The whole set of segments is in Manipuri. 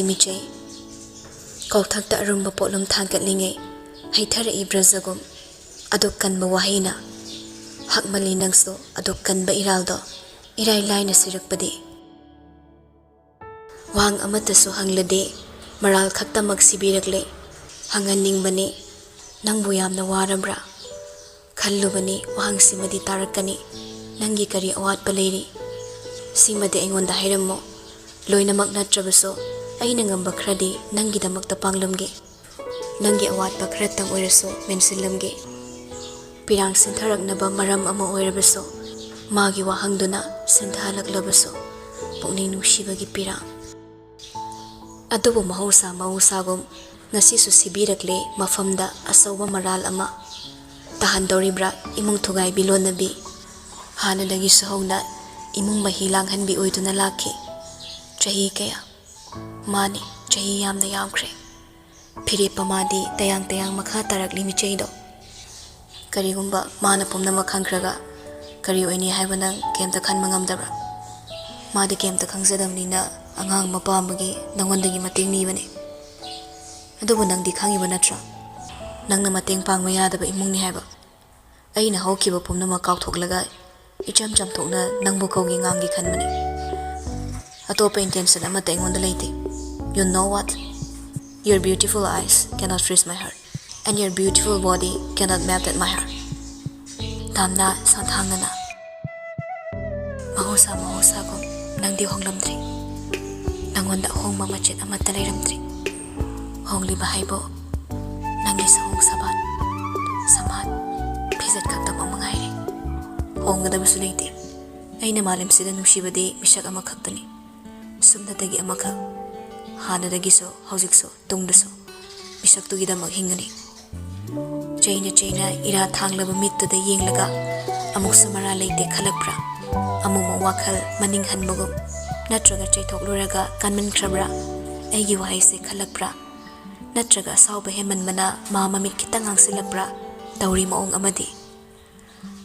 ꯊꯥꯡꯒꯠꯂꯤ ꯃꯤꯆꯩ ꯀꯧꯊꯛꯇ ꯑꯔꯨꯝꯕ ꯄꯣꯠꯂꯨꯝ ꯊꯥꯡꯒꯠꯂꯤꯉꯩ ꯍꯩꯊꯔꯛꯏ ꯕ꯭ꯔꯖꯒꯨꯝ ꯑꯗꯨꯛ ꯀꯟꯕ ꯋꯥꯍꯩꯅ ꯍꯛꯃꯜꯂꯤ ꯅꯪꯁꯨ ꯑꯗꯨꯛ ꯀꯟꯕ ꯏꯔꯥꯜꯗꯣ ꯏꯔꯥꯏ ꯂꯥꯏꯅ ꯁꯤꯔꯛꯄꯗꯤ ꯋꯥꯍꯪ ꯑꯃꯠꯇꯁꯨ ꯍꯪꯂꯗꯦ ꯃꯔꯥꯜ ꯈꯛꯇꯃꯛ ꯁꯤꯕꯤꯔꯛꯂꯦ ꯍꯪꯍꯟꯅꯤꯡꯕꯅꯤ ꯅꯪꯕꯨ ꯌꯥꯝꯅ ꯋꯥꯔꯕ꯭ꯔꯥ ꯈꯜꯂꯨꯕꯅꯤ ꯋꯥꯍꯪꯁꯤꯃꯗꯤ ꯇꯥꯔꯛꯀꯅꯤ ꯅꯪꯒꯤ ꯀꯔꯤ ꯑꯋꯥꯠꯄ ꯂꯩꯔꯤ ꯁꯤꯃꯗꯤ ꯑꯩꯉꯣꯟꯗ ꯍꯥꯏꯔꯝꯃꯣ ꯂꯣꯏꯅꯃꯛ ꯅꯠꯇ꯭ꯔꯕꯁꯨ ꯑꯩꯅ ꯉꯝꯕ ꯈꯔꯗꯤ ꯅꯪꯒꯤꯗꯃꯛꯇ ꯄꯥꯡꯂꯝꯒꯦ ꯅꯪꯒꯤ ꯑꯋꯥꯠꯄ ꯈꯔꯇꯪ ꯑꯣꯏꯔꯁꯨ ꯃꯦꯟꯁꯤꯜꯂꯝꯒꯦ ꯄꯤꯔꯥꯡ ꯁꯤꯟꯊꯔꯛꯅꯕ ꯃꯔꯝ ꯑꯃ ꯑꯣꯏꯔꯕꯁꯨ ꯃꯥꯒꯤ ꯋꯥꯍꯪꯗꯨꯅ ꯁꯤꯟꯊꯍꯜꯂꯛꯂꯕꯁꯨ ꯄꯨꯛꯅꯤꯡ ꯅꯨꯡꯁꯤꯕꯒꯤ ꯄꯤꯔꯥꯡ ꯑꯗꯨꯕꯨ ꯃꯍꯧꯁꯥꯒꯨꯝ ꯉꯁꯤꯁꯨ ꯁꯤꯕꯤꯔꯛꯂꯦ ꯃꯐꯝꯗ ꯑꯆꯧꯕ ꯃꯔꯥꯜ ꯑꯃ ꯇꯥꯍꯟꯗꯧꯔꯤꯕ꯭ꯔꯥ ꯏꯃꯨꯡ ꯊꯨꯒꯥꯏꯕꯤ ꯂꯣꯅꯕꯤ ꯍꯥꯟꯅꯗꯒꯤꯁꯨ ꯍꯧꯅ ꯏꯃꯨꯡ ꯃꯍꯤ ꯂꯥꯡꯍꯟꯕꯤ ꯑꯣꯏꯗꯨꯅ ꯂꯥꯛꯈꯤ ꯆꯍꯤ ꯀꯌꯥ ꯃꯥꯅꯤ ꯆꯍꯤ ꯌꯥꯝꯅ ꯌꯥꯝꯈ꯭ꯔꯦ ꯐꯤꯔꯦꯞ ꯑꯃꯗꯤ ꯇꯌꯥꯡ ꯃꯈꯥ ꯇꯥꯔꯛꯂꯤ ꯃꯤꯆꯩꯗꯣ ꯀꯔꯤꯒꯨꯝꯕ ꯃꯥꯅ ꯄꯨꯝꯅꯃꯛ ꯈꯪꯈ꯭ꯔꯒ ꯀꯔꯤ ꯑꯣꯏꯅꯤ ꯍꯥꯏꯕ ꯅꯪ ꯀꯩꯝꯇ ꯈꯟꯕ ꯉꯝꯗꯕ꯭ꯔꯥ ꯃꯥꯗꯤ ꯀꯩꯝꯇ ꯈꯪꯖꯗꯕꯅꯤꯅ ꯑꯉꯥꯡ ꯃꯄꯥ ꯑꯃꯒꯤ ꯅꯪꯉꯣꯟꯗꯒꯤ ꯃꯇꯦꯡ ꯅꯤꯕꯅꯤ ꯑꯗꯨꯕꯨ ꯅꯪꯗꯤ ꯈꯪꯉꯤꯕ ꯅꯠꯇ꯭ꯔꯥ ꯅꯪꯅ ꯃꯇꯦꯡ ꯄꯥꯡꯕ ꯌꯥꯗꯕ ꯏꯃꯨꯡꯅꯤ ꯍꯥꯏꯕ ꯑꯩꯅ ꯍꯧꯈꯤꯕ ꯄꯨꯝꯅꯃꯛ ꯀꯥꯎꯊꯣꯛꯂꯒ ꯏꯆꯝ ꯆꯝꯊꯣꯛꯅ ꯅꯪꯕꯨ ꯀꯧꯒꯦ ꯉꯥꯡꯒꯦ ꯈꯟꯕꯅꯤ ꯑꯇꯣꯞꯄ ꯏꯟꯇꯦꯟꯁꯟ ꯑꯃꯠꯇ ꯑꯩꯉꯣꯟꯗ ꯂꯩꯇꯦ You know what? Your beautiful eyes cannot freeze my heart and your beautiful body cannot melt at my heart. Tamna santhangana mahosagum nangdi honglamdri nangonda hongma machet amatta leiramdri hongliba haibo nangi sahong saman phizat khakta mangaire honggadaba su leite aina malam sida nungsibadi misak ama khaktani sumnatagi ama khak hanadagiso hausikso tungdaso misaktugidamak hingani chaina ira thanglaba mittuda yenglaga amuk samara leite khalakpra amuma wakhal maning hanbagum natraga chaithokluraga kanmankrabra aigi wahaise khalakpra natraga sauba hemanmana ma mamit khitang angsilakpra tawri maong amadi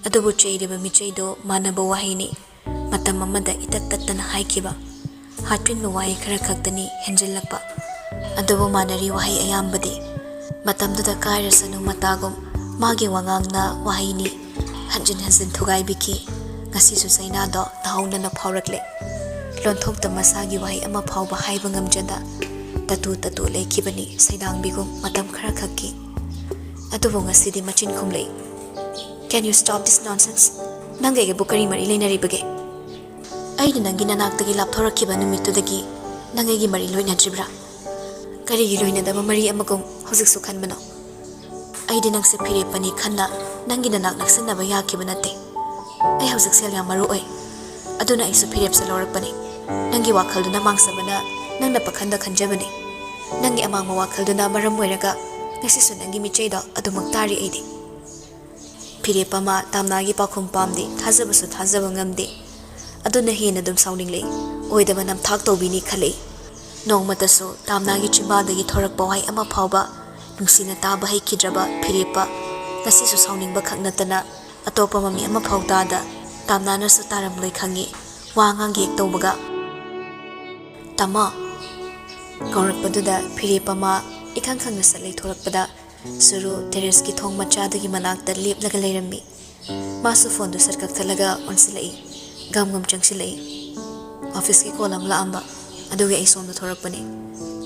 adubu chairiba michaido manaba wahini matam amada itat tattana haikiba hatpinba wahi khara khaktani henjillakpa adubu manari wahi ayambadi matamduda kairasanu matagum magi wangangna wahini hanjin thugaibiki ngasisu sainado tahaunana phaurakle lonthokta masagi wahi ama phauba haiba ngamjada tatu lekhibani saidang matam khara khakki adubu ngasidi machin khumlei Can you stop this nonsense nangege bukari mari leinari bage aidi nangi nanaktagi lapthorakkiba numittudagi nangegi mari loinadribra karigi loinadaba mari amagum hojiksu khanbano aidi nangse phirepani khanna nangi nanak naksanaba yakiba natte ai hojik sel yam maru oi aduna aisu phirepsa lorakpani nangi wakhalduna mangsabana nangna pakhanda khanjabani nangi amangma wakhalduna maram oiraga ngasisu nangi michaida adumak tari aidi phirepama tamnagi pakhum pamdi thajaba ngamde aduna hena dum soundinglei oidaba nam thak tobini khale nongmatasu tamnagi chimbadagi thorak bawai ama phawba nungsina taba hai kidraba phirepa ngasisu soundingba khaknatana atopa mami ama phawtada tamnana su taram loi khangi wangang yek tobaga tama kaurakpaduda phirepama ikhang khangna salai thorakpada suru terrace ki thong machadagi manakta leplaga leirammi masu phone du sarkak thalaga onsilai gam changsilai office ki kolam la amba aduge ai somda thorakpani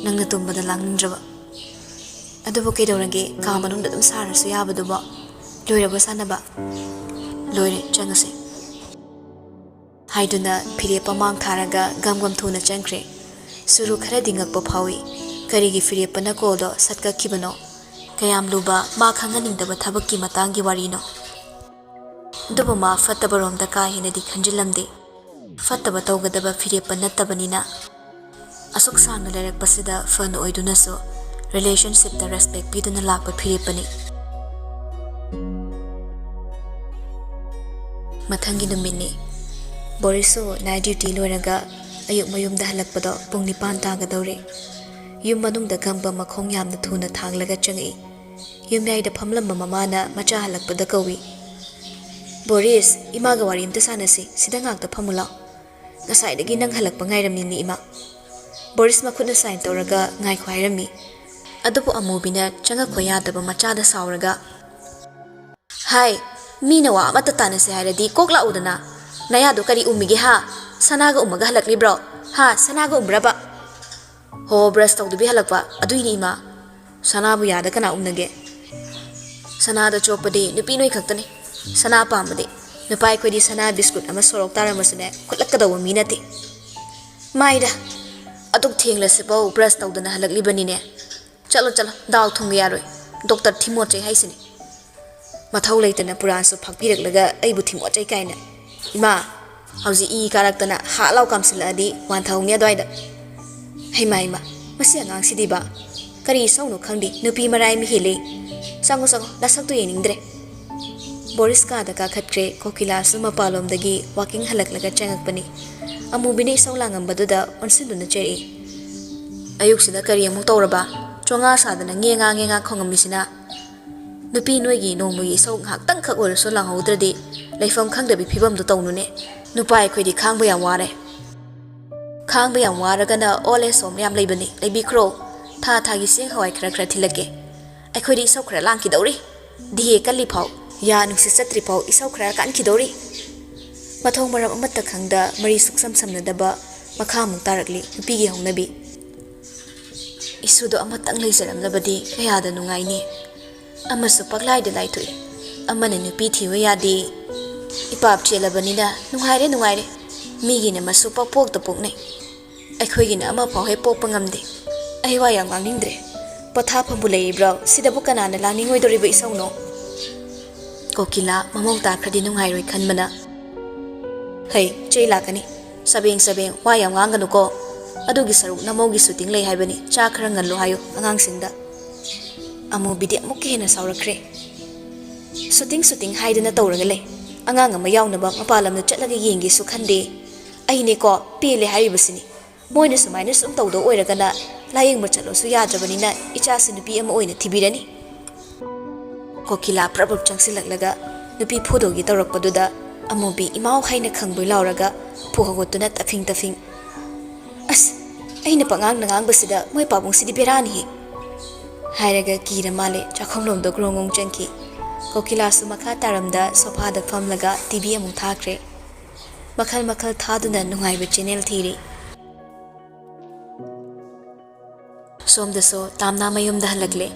nangna tumbada langnindraba adubu ke dorage ka manungda dum sarasu yabaduba loiraba sanaba loire changase haiduna phirepa mang tharaga gam thuna changkre suru khara dingakpa phawi karigi phirepa na kodo satka khibano kayam luba ma khanganingdaba thabakki matangi warino dubu ma fattabaromda ka hinadi khanjilamde fattaba tawgadaba phirepa nattabanina asuk sangna lerakpasida fan oiduna so relationship ta respect piduna lakpa phirepani mathangi numini boriso night duty loiraga ayuk mayumda halakpado pung 9 tagadawre yum manungda gamba makhong yamna thuna thanglaga changi yumyaida phamlamba mamana macha halakpada kawi Boris imaga warimta sanasi sida ngakta phamula ngasaidagi nang halakpa ngairamni ni ima Boris makutna sign tawraga ngai khwairami. Adubu amubina changa khoyadaba machada sauraga. Hai, mina wa amata tanase hairadi kokla udana. Nayado kari umige ha. Sanaga umaga halakli bro. Ha, sanaga umbraba. Ho brush tawdubi halakwa aduini ima. Sanabu yada kana umnage. Sanada chopadi nupi noi khaktani. Sana pamadi. Nupai khodi sana biscuit ama sorok taramasune khutlakadawa minati. Maida. Atuk thengla pau brush tawdana halakli banine. Chalo chalo daw thung yaroi. Doctor Timoche haisini. Mathau leitana puransu phakpiraklaga aibu Timoche kaina. Ima, hauji I karaktana halau kamsiladi wan thaungya dwaida. Haima ima, masi angang sidiba. Kari sawno khangdi nupi marai mi hile. Sango nasaktu yeningdre. Boris kada ka khatre kokila suma palom dagi walking halaklaga changakpani. Amubini sawlangam baduda onsinduna cheri. Ayuk sida kari amuk tawraba. Chonga sadana ngenga khongamisina. Nupi noigi nongmugi saw nghaktang khak oraso langhaudradi leifam khangdabi phibam do tawnune. Nupai khodi khangba yam ware. Khangba yam waragana ole som yam leibani leibi khro. Tha gi sing hawai khra thilake. Aikhodi saw khra langki dawri. Dihe kalli phau ya nusi satri phau isaw khra kan ki dawri. Mathong maram amatta khangda mari suksam samnadaba makha mung tarakli nupi gi hongnabi. Isudo amatang leisaramnabadi kayada nungaini. Amasu paglai laitui. Amane nupi thiwa yadi. Ipap chelabanina nungaire. Migina masu papok ta pokne. Aikhoigina ama phau he pokpa ngamde. Aiwa yang ngangningdre. Patha phambu leibra sidabu kanana langning doriba isawno. Kokila mamong ta khadi nungairoi khanmana. Hey, chei lakani. Sabeng wa yang nganganu ko. Adugi saruk namogi shooting lei haibani cha khara ngallo hayo angangsingda. Amu bidi amuki hena saurakre. Shooting haidana tawraga lei. Angang ama yawnaba mapalamna chatlaga yengi su khande. Aine ko pele haibasini. Moina sumaina sum tawdo oiragana layeng machalo su yadrabanina icha si nupi ama oina thibirani. Kokila prabab changsilaklaga nupi phodogi tawrakpaduda amubi imau haina khangboi lauraga phugotuna tafing. As aina pangang basida moi pabung sidi berani. Hairaga kira male chakhomlom do grongong changki. Kokila su makha taramda sofa da famlaga TV amung thakre. Makal thaduna nungaiba channel thiri. Somdaso tamna mayum da halakle.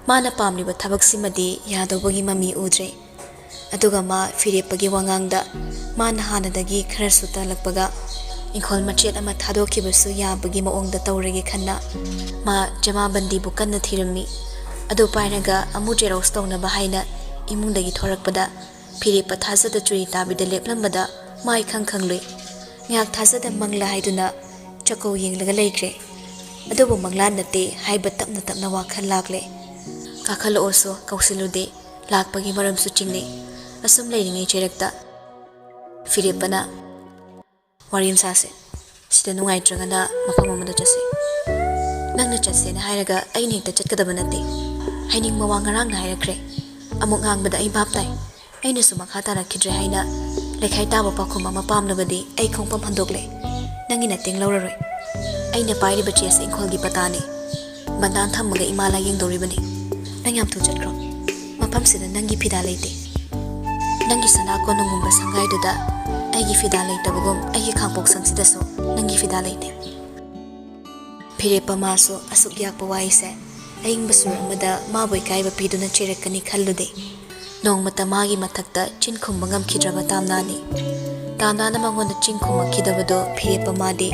Mana pamliba thabaksimadi yadobagi mami udre. Aduga ma firepagi wangangda mana hanadagi khara suta lakpaga. Inkol machet ama thadokhibasu yabagi maongda tawrege khanna ma jamabandi bukanna thirami. Adu painaga amu jerox tawna bahaina imungdagi thorakpada firepa thazada churi tabida leplambada mai khanglui. Ngak thazada mangla haiduna chako yenglaga leikre. Adubu mangla nate haiba tapna wakhal lakle. Kakhal oso kausilude lakpagi maramsu chingne. Asum leiringai cherekta firepana warim sase sida nungai tragana mafam amada chase nangna chase na hairaga ai nekta chatkadaba nate haining mawangarang na hairakre amuk ngangbada ai baptai aina sumakha tara khidre haina lekhai taba pakhuma mapamnabadi ai khongpam handokle nangina tengloraroi aina pairi bache se ingkholgi patani bandan thammaga imala yengdoribani nangyam thu chatkro mapam sida nangi phida leite nangi sana ko nungumba sangai duda aigi fida leitabagum aigi khangpok samsidaso nangi fida leite phirepa maso asuk yakpa waise aing basur amada maboi kaiba piduna cherekani khallude nongmata magi mathakta chinkhum bangam khidraba tamnani tamnana mangonda chinkhum khidabado phirepa made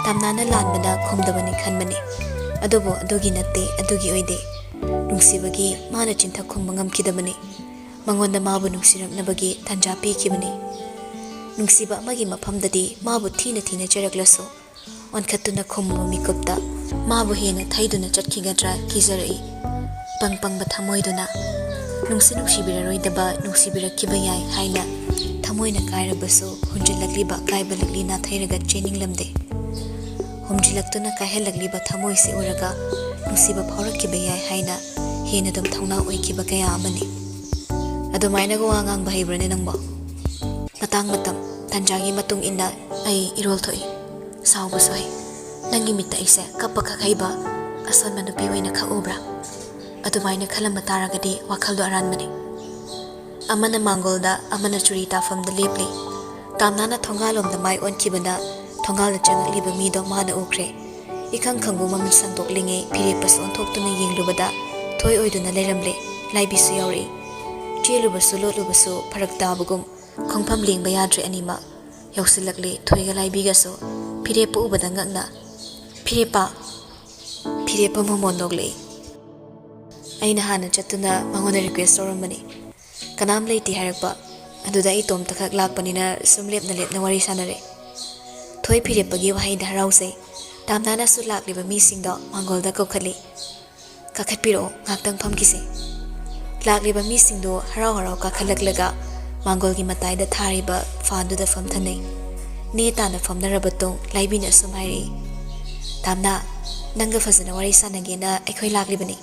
tamnana lanbada khumdabani khanmani adobo adogi natte adogi oide nungsibagi mana chintha khum bangam khidabani mangonda mabu nungsiramnabagi tanja pikibani nungsiba amagi mafamdadi mabu thina cheraklaso onkhatuna khumba mikupta mabu hena thaiduna chatkigadra kizarai pangpangba thamoiduna nungsibiraroidaba nungsibirakkiba yai haina thamoina kairabaso hunjilakliba kaibalakli na thairaga cheninglamde humjilaktuna kaihalagliba thamoise uraga nungsiba phaurakkiba yai haina hena dum thauna oikiba kaya amani adumaina go angang bahaibrane nangbo matang matam tanjagi matung inna ai irol thoi sauba soi Nangi mita ise kappa kakhaiba ason manupi waina khaubra adumaina khalamba taragadi wakhaldo aranmani amana mangolda amana churi tafamda lepli tamnana thongalomda mai onkibana thongalda changaliba mido mana ukre ikang khangbu mamin sandoklinge phire pas onthokhtuna yenglubada thoi oiduna leramle laibisu yauri chelubasu lolubasu pharak tabugum khongpham lingba yadre anima yausilakle thoiga laibigaso phire pu ubada ngakna phire pa momondogle aina hana chatuna mangona request toromani kanam leiti harakpa aduda I tom takhak lakpanina sumlepna lepna wari sanare thoi phire pagi wahai dharause tamnana su lakliba mi singdo mangolda kokhali kakhatpiro ngaktang phamkise lakliba mi singdo harau harau kakhalaklaga mangolgi mataida thariba fanduda famthanai ni tana famnarabatong laibina sumairi tamna nanga fazana wari sanagena aikhoi laklibani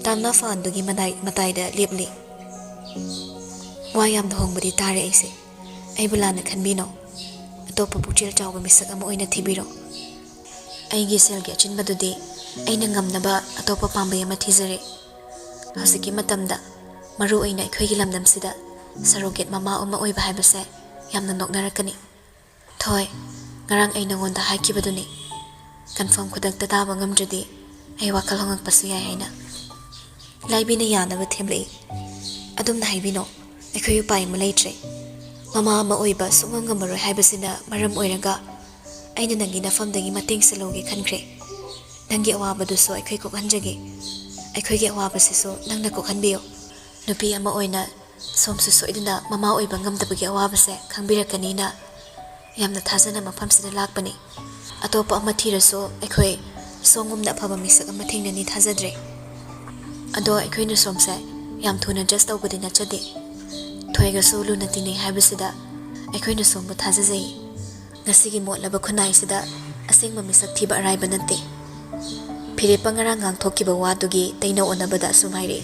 tamna fandugi mataida lepli wayamda hongbadi tare aise aibulana khanbino atopa puchil chawga misak ama oina thibiro aigi selgi achinbadudi aina ngamnaba atopa pambay ama thizare hasiki matamda maru aina aikhoigi lamdamsida saroget mama uma oiba haibase yamna noknarakani thoi ngarang aina ngonda haikibaduni confirm khudakta taba ngamjadi ai wakal hongakpasu yai haina laibina yanaba themlei adumna haibino aikhoyu pai malaitre mama ama oiba sungam ngamaroi haibasina maram oiraga aina nangi nafamdagi mating salogi khankhre nangi awabaduso aikhoi kokhanjage aikhoigi awabasiso nangna kokhanbiyo nupi ama oina somsu soidina mama oiba ngamdabagi awabase khangbirakkanina yamna thazana mafamsida lakpani atopa ama thiraso aikhoi songumna phaba misak ama thingnani thazadre ado aikhoina somse yam thuna just tawbadi nachade thoiga solu natine haibasida aikhoina sombu thazajai ngasigi motlaba khunai sida asengma misak thiba araiba nante phire pangara ngang thokiba wadugi taina onabada sumaire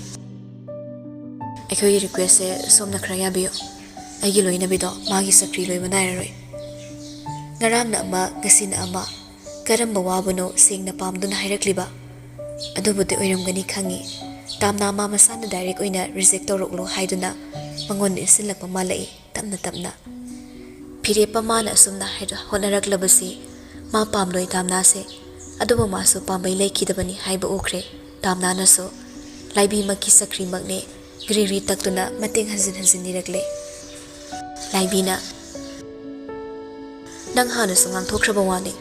aikhoigi request se somna khra yabiyo aigi loina bido magi sakri loiba nairaroi ngarangna ama ngasina ama karamba wabuno singna pamduna hairakliba adubudi oiramgani khangi tamna ma masana direct oina reject toroklo haiduna mangon isilakpa malai tamna phire pamana asumna haida honaraklabasi ma pamloi tamna se adubo masu pambai lekhidabani haiba ukre tamna naso laibi makki sakri makne griri taktuna mateng hazin nirakle laibina nang hana sungang thokraba wani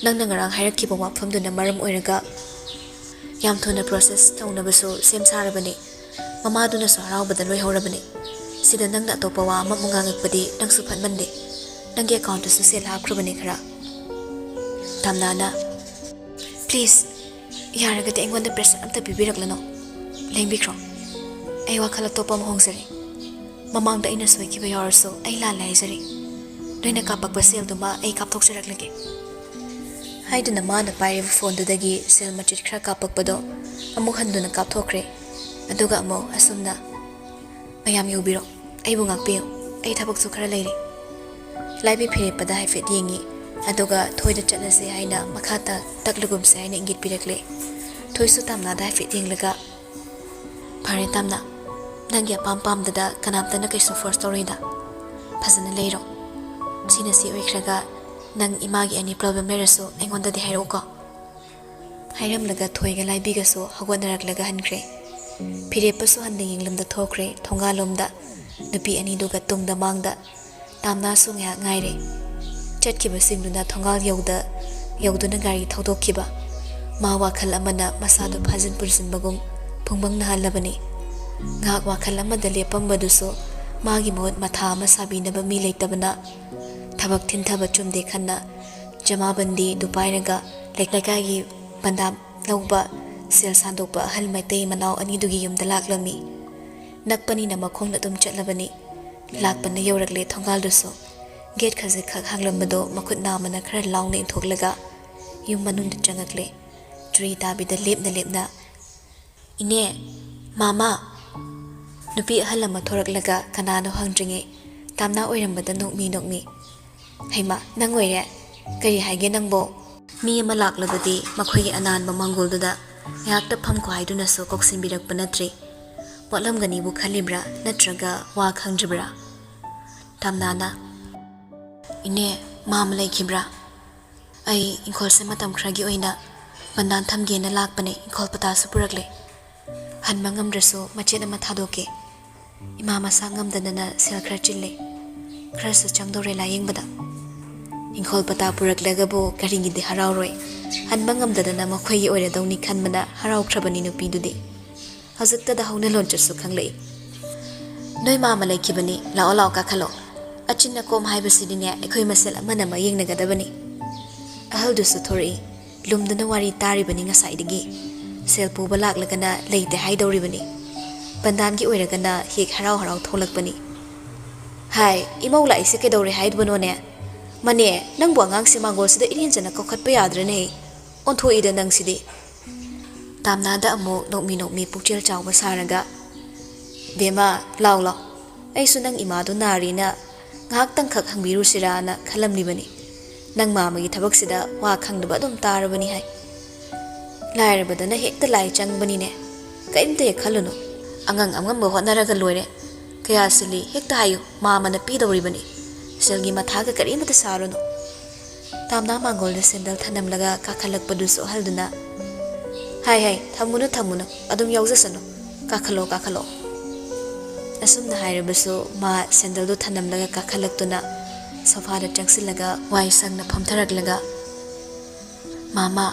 nang nangarang hairakkiba wafamduna maram oiraga yam thuna process tawnabasu sem sarabani mamaduna so haraubada loi horabani sida nangna atopa wa ama mungangakpadi nangsu phatmande nangi account su sel hakrubani khara tamnana please yaragati aingonda pressure amta bibiraklano lengbikro ai wakhala topa mohongzari mamangda ina soikiba yarso ai la laizari noina kapakba sel duma ai kapthokjaraklage haiduna mana pairiba phone dudagi sel machit khra kapakpado amuk handuna kapthokre aduga amo asumna mayam yubiro aibu ngakpiyo ai thabaksu khara leiri laibi phire pada haifet yengi aduga thoida chatnase haina makhata taklugum se haina ingit pirakle thoisu tamna da haifet yenglaga phare tamna nangya pam dada kanamtana kaisu first story da phazana leiro sina si oikhraga nang imagi ani problem leraso aingonda di hairo ko hairam laga thoiga laibiga so hagwanarak laga hankre phire pasu handa yenglamda thokre thongalomda nupi ani duga tungda mangda tamna su ngya ngaire chatkiba singduna thongal yauduna gari thodokkiba ma wakhal amana masadu phajin pursin bagum phungbang na halabani ngak wakhal amada lepambaduso magi mod matha ma sabinaba mi leitabana thabak thintaba chumde khanna jamabandi dupairaga leklakagi bandam lawba sel sandokpa hal maitei manau ani dugi yumda laklami nakpani na makhongna tum chatlabani lakpana yorakle thongal duso gate khaje khak hanglambado makhut namana khara laungna inthoklaga yum manunda changakle tree tabida lepna ine mama nupi ahalama thoraklaga kanano hangdringe tamna oirambada nokmi heima nang oire kari haige nangbo Mi ama laklabadi makhoi ananba mangolduda ngakta pham khwaiduna so koksinbirak panatri watlamgani bu khalibra natraga wa khangjibra tamnana ine mam laikibra ai inkol se matam khragi oina bandan thamge na lakpane inkol pata su purakle han mangam draso machena mathadoke imama sangam danana sel khra chille khra su changdore la yengbada inkol pata puraklega bo karingi de harauroi han mangam danana makhoi oire dawni khanmana harau khrabani nupi dudi hazukta da hauna loncher su khanglei noi mama laikibani lao lao ka khalo achinna kom haibasidine ekhoi masel amana ma yengnagadabani ahal du su thori lumdana wari tari bani nga saidigi sel pu balak lagana leite haidori bani pandan gi oiragana hek harau harau tholak bani hai imau lai se kedore haid bano ne mane nang bo ngang se mangol sida irin jana kokhat pa yadra ne on tho ida nang sidi tamna da amo nokmi pukchel chawba saraga bema law law ai su nang ima do nari na ngak tang khak hangbiru sirana khalamni bani nang mama gi thabak sida wa khangdaba dum tarabani hai lair badana hekta lai chang bani ne kaimte khaluno angang amgam bo honaraga loire kaya sili hekta hayu mama na pi dori bani selgi matha ga kari mata sarono tamna mangol de sendal thanam laga ka khalak padu so halduna hai thamunu adum yaujasano ka khalo asum na hairabaso ma sendal do thanam laga ka khalak tuna sofa da changsilaga wai sang na phamtharak laga mama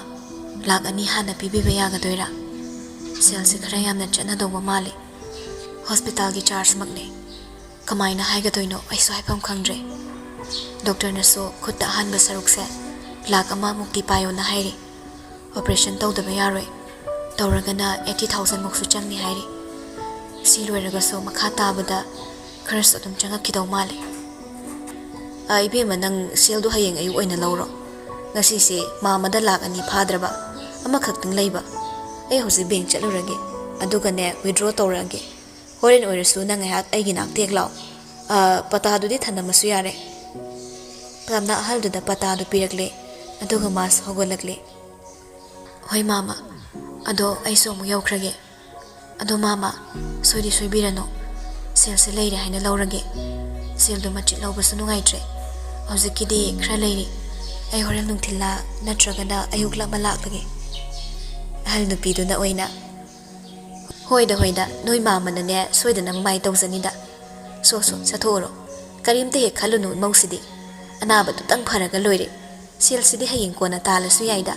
lag ani hana pibiba yaga doira sel se khara yamna chana do mali hospital gi charge makne kamaina haiga doino aiso haipam khangre doctor na so khutta han ba saruk se lag ama mukti payo na hairi operation tawdaba yaroi tawragana 80000 muksu changni hairi si loiraga so makha tabada khras adum changak kidaw mali ai be manang sel do hayeng ayu oina lawro ngasi se mama da lag ani phadraba ama khakting leiba ai hosi bank chalurage aduga ne withdraw tawrage horen oirasu nang hak ai gi nak tek law pata du di thanamasu yare pramna hal du da pata du pirakle aduga mas hogolakle hoi mama ado ai so mu yaukrage ado mama soidi soibirano sel se leire haina lawrage sel do machi lawbasu nungaitre hojikidi khra leiri ai horen nungthilla natragana ayukla malak lage hal nu pi du na oina hoida noi mama na ne soidana mai tawjanida so chathoro karimte he khalunu mausidi anaba tu tang pharaga loire sel sidi hayeng kona talasu yaida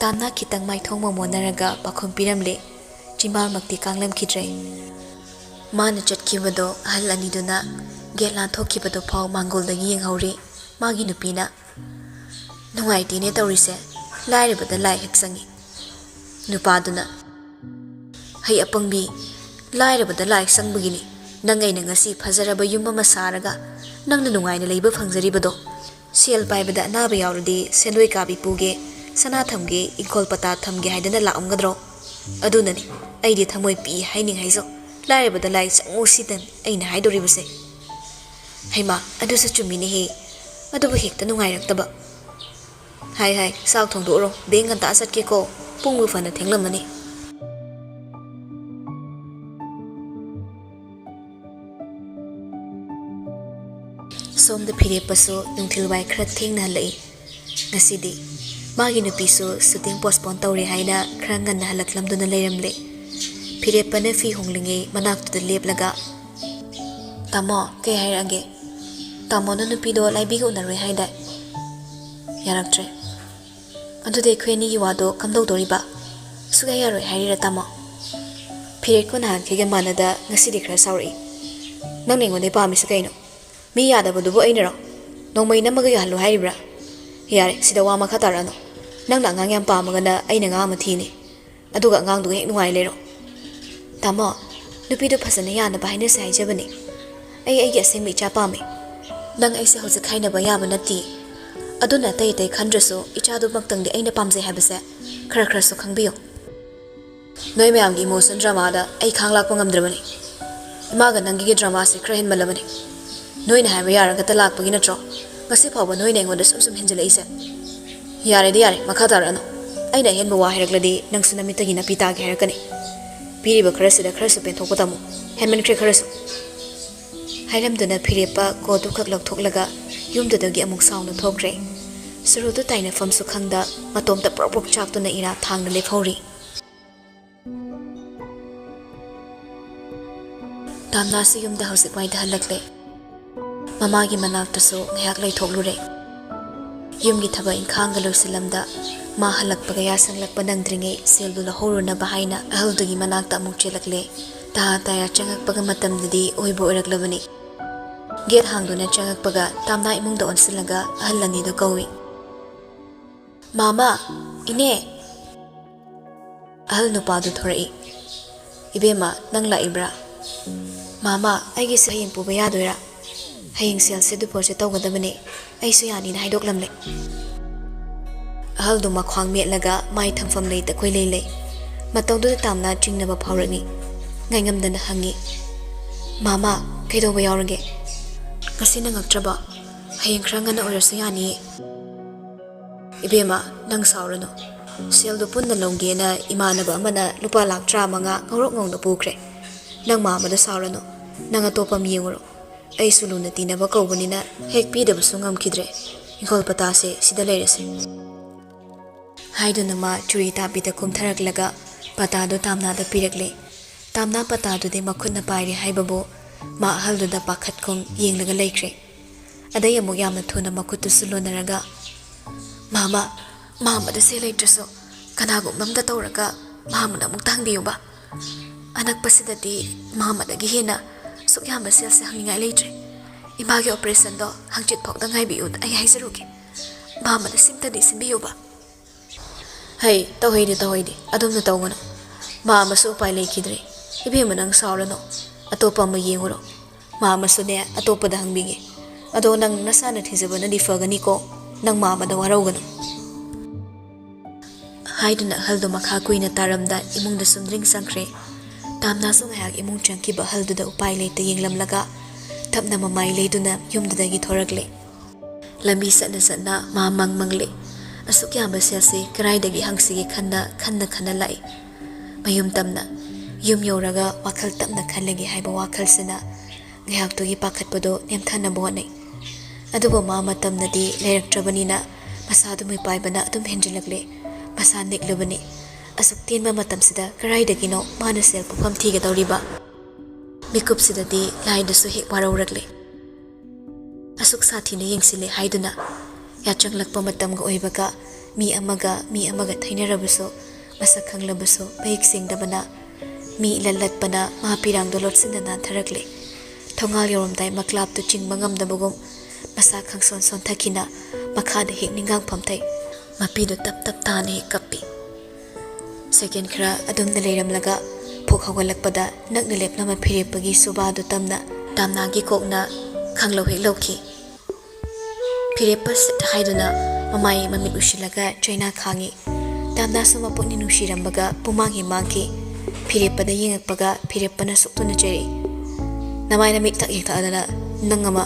tamna khitang mai thongmo monaraga pakhum piramle chimbal makti kanglam khidre man chatkibado hal ani duna gelan thokibado phaw mangol dagi yenghori magi nupina nungai tine tawrise laire bada lai heksangi nupa duna hai apangbi laire bada lai sangbugini nangai na ngasi phajaraba yumba masaraga nangna nungai na leiba phangjari bado sel pai bada na ba yawrdi seloi kabi puge sana thamge ikol pata thamge haidana la amgadro adunani aidi thamoi pi haining haizo laire bada lai sangu sidan aina haidori buse haima adu sa chumini he adu bu hekta nungai raktaba hai sak thong do ro beng kan ta sat ke ko pungmu fana thenglam nani som de phire paso nungthil wai khra thengna lei ngasidi magi nupi so shooting postpone tawre haina khra ngan halaklam duna leiramle phire pane fi honglinge manak tu leplaga tamo ke hairage tamo no nupi do laibi go na re haida yaraktre adu de khweni yi wado kamdau doriba suga yaroi haira tamo phire ko nan ke manada ngasidi khra sauri nang ningone pa mi sakaino mi yada bodu bo ainero nongmai namaga yahlo hairibra yare sida wa makha tarano nang na ngang yam pa magana aina nga ma thini aduga ngang du hek nuai lero tamo nupi do phasana yana bahine sai jabani ai ge semi cha pa me nang ai se hoje khaina ba ya banati aduna tai khandraso icha du maktang de aina pamje habase khara so khangbiyo noi mayam gi emotion drama da ai khanglak pa ngamdrabani ima ga nang gi drama se khra hen malabani noi na haiba yara ga talak pagi natro ngasi phawba noi nei ngoda sum henjela ise Yare di yare, makatarano. Ay na hen bawa heragladi nang sunamita gina pita ke herakani. Piri ba kharasi da kharasi pen thokpa tamu. Henman kre kharasu. Hairam duna phirepa ko du khak lok thoklaga yum da gi amuk sauna thokre. Suru du taina fam su khangda matom ta prok chak tu na ira thang na le phori. Tamna si yum da hausik mai da halakle. Mama gi manak ta so ngyak lai thoklure. Yum gi thaba inkhang ga loisalamda ma halak pagaya sanglak panang dringe sel du la horuna bahaina ahal du gi manak ta amuk chelakle. Ta ta ya changak paga matam didi oibo iraglabani. Gate hangduna changak paga tamna imung da onsilaga ahalani do kawi. Mama, ine. Ahal nupa du thorai. Ibema nang la ibra. Mama, aigi sa hayang puba yadoira. Hayang sel se du porse tawgadabani. Ay su yani na haidok lamle. Ahal du makhwang metlaga mai thangfam lay ta koy lay. Mataw du tamna chingnaba phawrani. Ngay ngamdana hangi. Mama, kay daw ba yaurage? Kasi nangagtraba. Hayang krangana orasu yani. Ibema, nang saurano. Sel do pun na longge na imanaba amana lupa lak tra mga ngorok ngong na pukre. Nang mama da saurano. Nang atopa miyengoro. Ay sulu na tinaba kaubani na hek pida baso ngam kidre. Ingkol patase sida leirase. Haido na ma churi tapita kumtharak laga patado tamna da pirakle. Tamna patado de makun na pairi haibabo ma haldo da pakhat kong yeng laga leikre. Aday amuk yamna thuna makutu sulo naraga. Mama da se leitraso kanagum namda tawraga mama na muk tangbiyo ba? Anak pasidati mama da gihina suk yamba sel se hangingai leitre. Imagi operation do hangchit phok da ngai biu ay haisaruki. Mama da simta di simbiyo ba? Hey, tawhidi adum na tawgana. Mama su pai leikidre. Ibema nang saurano. Atopa ma yenguro. Mama su ne atopa da hangbige. Ado nang nasana thizaba na di fagani ko nang mama da warawgano. Haiduna haldo makha kuina taramda imung da sumdring sangkre. Tamna su ngayak imung changki ba haldo da upai leita yenglam laga. Tapna mamay leiduna yumda da gi thoragle. Lambi sana mamang mangle. Asuk yamba selse karai da gi hangsige kanna lai. Mayum tamna. Yum yoraga wakal tapna kallagi haiba wakal sana. Ngayak to gi pakat pado nemthana buwanay. Adubo mama tamna di leirak trabanina. Masado may paibana atum henjilagle. Masa niklubani. Asuk tin ma matam sida karai da gino mana sel pupam tiga tawriba. Mikup sida di lai da su hik warawragle. Asuk sathi na yengsile haiduna. Yachang lakpa matam ga oibaga mi amaga thainarabaso masak khanglabaso bayik singdabana mi lalat pana mahapirang dolot sindana tharakle. Thongal yoromdai maklap tu chingba ngamdabagum masak khangson son thakina makhada hik ningang pamthai. Mapido tap tane kapi. Second kra adum na leiramlaga phok hawalakpada nakna lepna ma phirepagi subadu tamna gi kokna khanglo hek lokhi. Phirepas haiduna mamai mamit ushilaga China khangi. Tamna suma pokni nushirambaga pumang himangki. Phirepada yengakpaga phirepana suktuna cheri. Namai namik tak yekta adana nangama